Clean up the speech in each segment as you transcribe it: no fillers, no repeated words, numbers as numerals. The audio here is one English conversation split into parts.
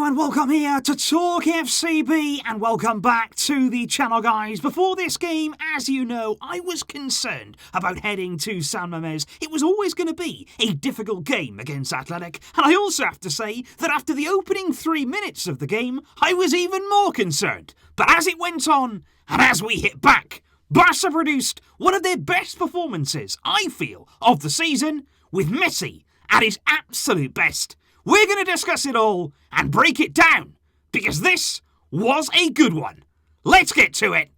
and welcome here to TalkFCB and welcome back to the channel, guys. Before this game, as you know, I was concerned about heading to San Mamés. It was always going to be a difficult game against Athletic, and I also have to say that after the opening 3 minutes of the game, I was even more concerned. But as it went on, and as we hit back, Barça produced one of their best performances, I feel, of the season, with Messi at his absolute best. We're going to discuss it all and break it down, because this was a good one. Let's get to it.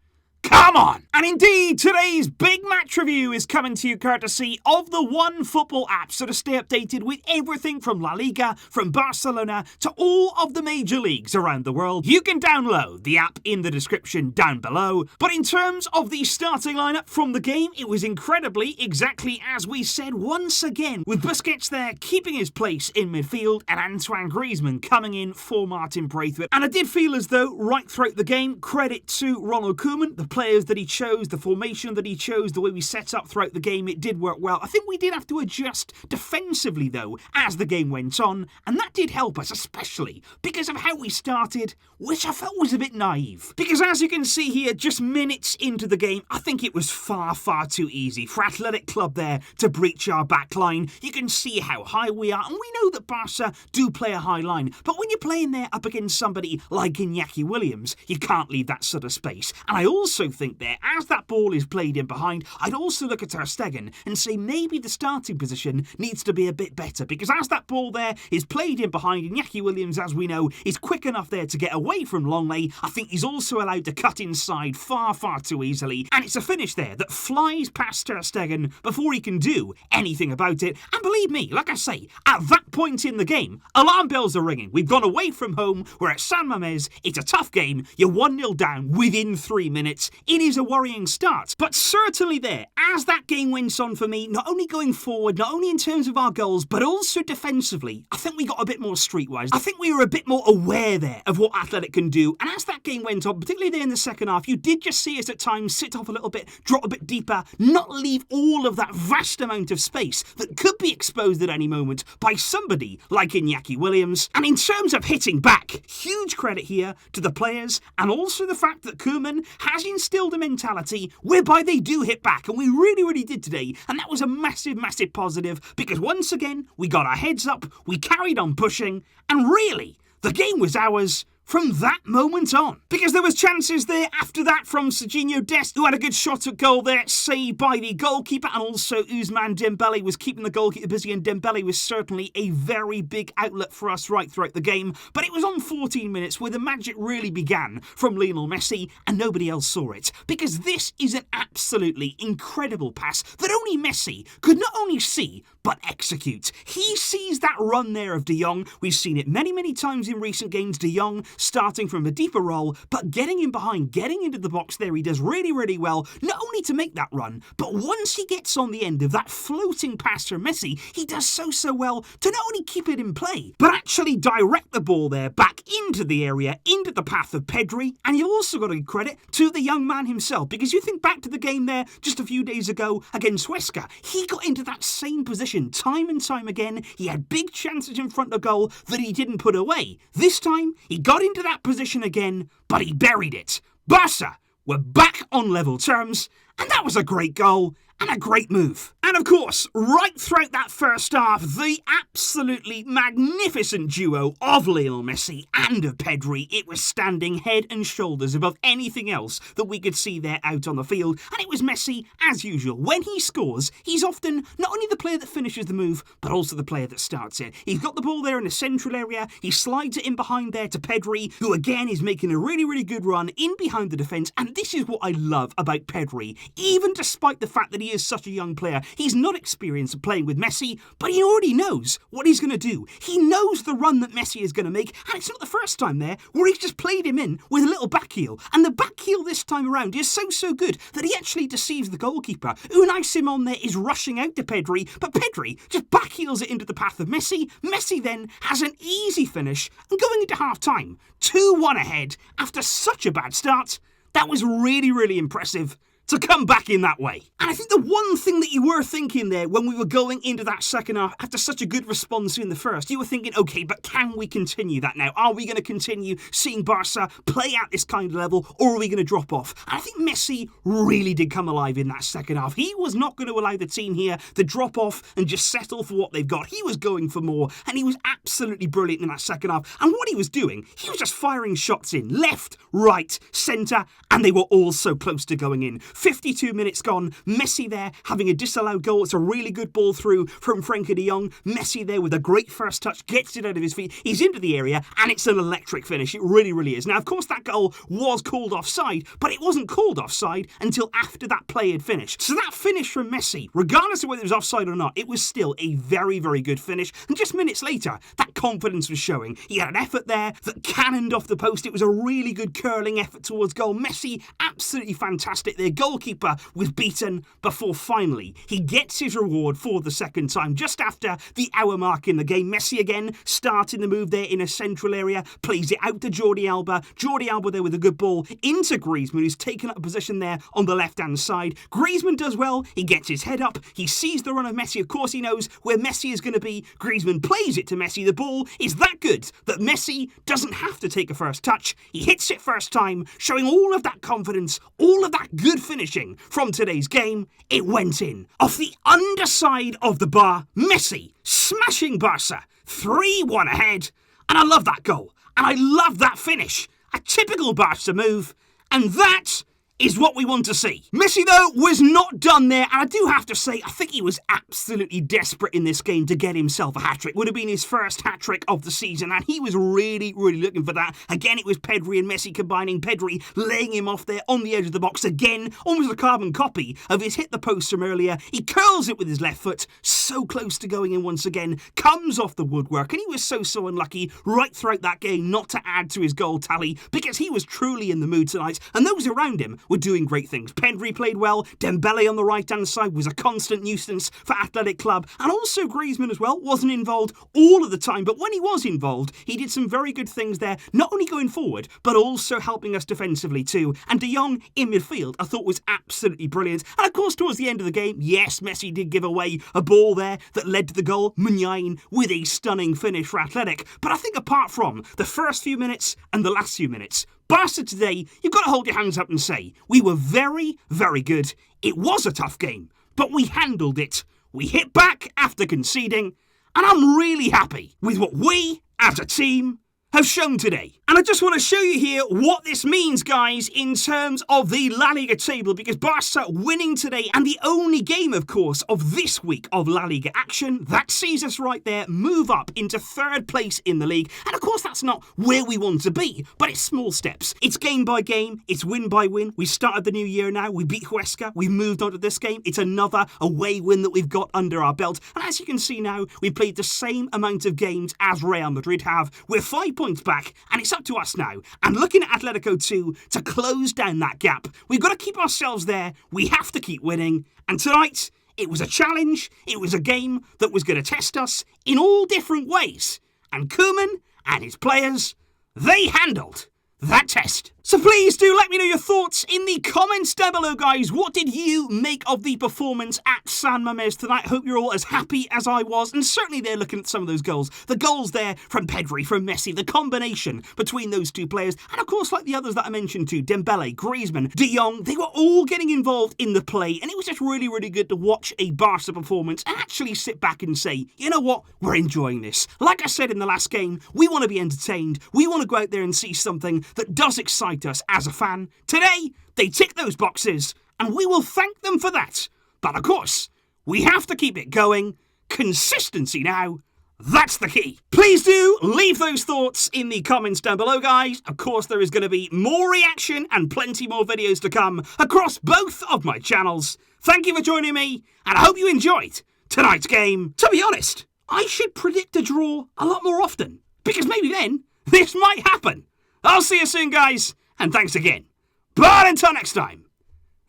Come on! And indeed, today's big match review is coming to you courtesy of the One Football app, so to stay updated with everything from La Liga, from Barcelona, to all of the major leagues around the world. You can download the app in the description down below. But in terms of the starting lineup from the game, it was incredibly exactly as we said once again, with Busquets there keeping his place in midfield and Antoine Griezmann coming in for Martin Braithwaite. And I did feel as though right throughout the game, credit to Ronald Koeman, the players that he chose, the formation that he chose, the way we set up throughout the game, it did work well. I think we did have to adjust defensively though as the game went on, and that did help us, especially because of how we started, which I felt was a bit naive. Because as you can see here, just minutes into the game, I think it was far too easy for Athletic Club there to breach our back line. You can see how high we are, and we know that Barca do play a high line, but when you're playing there up against somebody like Iñaki Williams, you can't leave that sort of space. And I also think there, as that ball is played in behind, I'd also look at Ter Stegen and say maybe the starting position needs to be a bit better, because as that ball there is played in behind, Iñaki Williams, as we know, is quick enough there to get away from Longley. I think he's also allowed to cut inside far too easily, and it's a finish there that flies past Ter Stegen before he can do anything about it. And believe me, like I say, at that point in the game, alarm bells are ringing. We've gone away from home, we're at San Mamés, it's a tough game, you're 1-0 down within 3 minutes. It is a worrying start, but certainly there, as that game went on for me, not only going forward, not only in terms of our goals, but also defensively, I think we got a bit more streetwise. I think we were a bit more aware there of what Athletic can do, and as that game went on, particularly there in the second half, you did just see us at times sit off a little bit, drop a bit deeper, not leave all of that vast amount of space that could be exposed at any moment by somebody like Iñaki Williams. And in terms of hitting back, huge credit here to the players, and also the fact that Koeman has instilled a mentality whereby they do hit back, and we really did today, and that was a massive positive, because once again we got our heads up, we carried on pushing, and really the game was ours from that moment on. Because there was chances there after that from Serginho Dest, who had a good shot at goal there, saved by the goalkeeper, and also Ousmane Dembélé was keeping the goalkeeper busy, and Dembélé was certainly a very big outlet for us right throughout the game. But it was on 14 minutes where the magic really began from Lionel Messi, and nobody else saw it. Because this is an absolutely incredible pass that only Messi could not only see, but execute. He sees that run there of De Jong. We've seen it many times in recent games. De Jong starting from a deeper role, but getting in behind, getting into the box there, he does really well, not only to make that run, but once he gets on the end of that floating pass from Messi, he does so well to not only keep it in play, but actually direct the ball there back into the area, into the path of Pedri. And you've also got to give credit to the young man himself, because you think back to the game there just a few days ago against Huesca, he got into that same position time and time again. He had big chances in front of goal that he didn't put away. This time, he got into that position again, but he buried it. Barca were back on level terms, and that was a great goal and a great move. And of course, right throughout that first half, the absolutely magnificent duo of Lionel Messi and of Pedri, it was standing head and shoulders above anything else that we could see there out on the field. And it was Messi, as usual. When he scores, he's often not only the player that finishes the move, but also the player that starts it. He's got the ball there in the central area, he slides it in behind there to Pedri, who again is making a really good run in behind the defence. And this is what I love about Pedri. Even despite the fact that he is such a young player, he's not experienced at playing with Messi, but he already knows what he's going to do. He knows the run that Messi is going to make, and it's not the first time there where he's just played him in with a little back heel. And the back heel this time around is so good that he actually deceives the goalkeeper. Unai Simon there is rushing out to Pedri, but Pedri just back heels it into the path of Messi. Messi then has an easy finish, and going into half-time, 2-1 ahead after such a bad start. That was really impressive. to come back in that way. And I think the one thing that you were thinking there when we were going into that second half after such a good response in the first, you were thinking, okay, but can we continue that now? Are we going to continue seeing Barca play at this kind of level, or are we going to drop off? And I think Messi really did come alive in that second half. He was not going to allow the team here to drop off and just settle for what they've got. He was going for more, and he was absolutely brilliant in that second half. And what he was doing, he was just firing shots in left, right, centre, and they were all so close to going in. 52 minutes gone, Messi there having a disallowed goal. It's a really good ball through from Frenkie de Jong. Messi there with a great first touch, gets it out of his feet. He's into the area, and it's an electric finish. It really, really is. Now, of course, that goal was called offside, but it wasn't called offside until after that play had finished. So that finish from Messi, regardless of whether it was offside or not, it was still a very, very good finish. And just minutes later, that confidence was showing. He had an effort there that cannoned off the post. It was a really good curling effort towards goal. Messi, absolutely fantastic. Their goalkeeper was beaten before finally he gets his reward for the second time. Just after the hour mark in the game, Messi again starting the move there in a central area, plays it out to Jordi Alba. Jordi Alba there with a good ball into Griezmann, who's taken up a position there on the left-hand side. Griezmann does well. He gets his head up. He sees the run of Messi. Of course, he knows where Messi is going to be. Griezmann plays it to Messi. The ball is that good that Messi doesn't have to take a first touch. He hits it first time, showing all of that confidence, all of that good finishing from today's game. It went in. Off the underside of the bar, Messi smashing Barca 3-1 ahead. And I love that goal. And I love that finish. A typical Barca move. And that is what we want to see. Messi, though, was not done there, and I do have to say, I think he was absolutely desperate in this game to get himself a hat-trick. Would have been his first hat-trick of the season, and he was really, really looking for that. Again, it was Pedri and Messi combining. Pedri laying him off there on the edge of the box again, almost a carbon copy of his hit the post from earlier. He curls it with his left foot, so close to going in once again, comes off the woodwork, and he was so unlucky right throughout that game not to add to his goal tally, because he was truly in the mood tonight, and those around him were doing great things. Pedri played well. Dembélé on the right-hand side was a constant nuisance for Athletic Club. And also Griezmann as well wasn't involved all of the time, but when he was involved, he did some very good things there, not only going forward, but also helping us defensively too. And De Jong in midfield, I thought was absolutely brilliant. And of course, towards the end of the game, yes, Messi did give away a ball there that led to the goal. Muniain with a stunning finish for Athletic. But I think apart from the first few minutes and the last few minutes, Barca today, you've got to hold your hands up and say, we were very, very good. It was a tough game, but we handled it. We hit back after conceding, and I'm really happy with what we, as a team, have shown today. And I just want to show you here what this means, guys, in terms of the La Liga table, because Barca winning today, and the only game, of course, of this week of La Liga action, that sees us right there move up into third place in the league. And of course, that's not where we want to be, but it's small steps. It's game by game. It's win by win. We started the new year now. We beat Huesca. We've moved on to this game. It's another away win that we've got under our belt. And as you can see now, we played the same amount of games as Real Madrid have. We're 5 points back, and it's up to us now. And looking at Atletico too, to close down that gap. We've got to keep ourselves there. We have to keep winning. And tonight, it was a challenge. It was a game that was going to test us in all different ways. And Koeman and his players, they handled that test. So please do let me know your thoughts in the comments down below, guys. What did you make of the performance at San Mamés tonight? Hope you're all as happy as I was. And certainly they're looking at some of those goals. The goals there from Pedri, from Messi, the combination between those two players. And of course, like the others that I mentioned too, Dembélé, Griezmann, De Jong, they were all getting involved in the play. And it was just really, really good to watch a Barca performance and actually sit back and say, you know what? We're enjoying this. Like I said in the last game, we want to be entertained. We want to go out there and see something that does excite us as a fan. Today, they tick those boxes, and we will thank them for that. But of course, we have to keep it going. Consistency now. That's the key. Please do leave those thoughts in the comments down below, guys. Of course, there is going to be more reaction and plenty more videos to come across both of my channels. Thank you for joining me, and I hope you enjoyed tonight's game. To be honest, I should predict a draw a lot more often, because maybe then this might happen. I'll see you soon, guys. And thanks again. But until next time,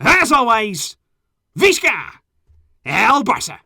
as always, Visca El Barça.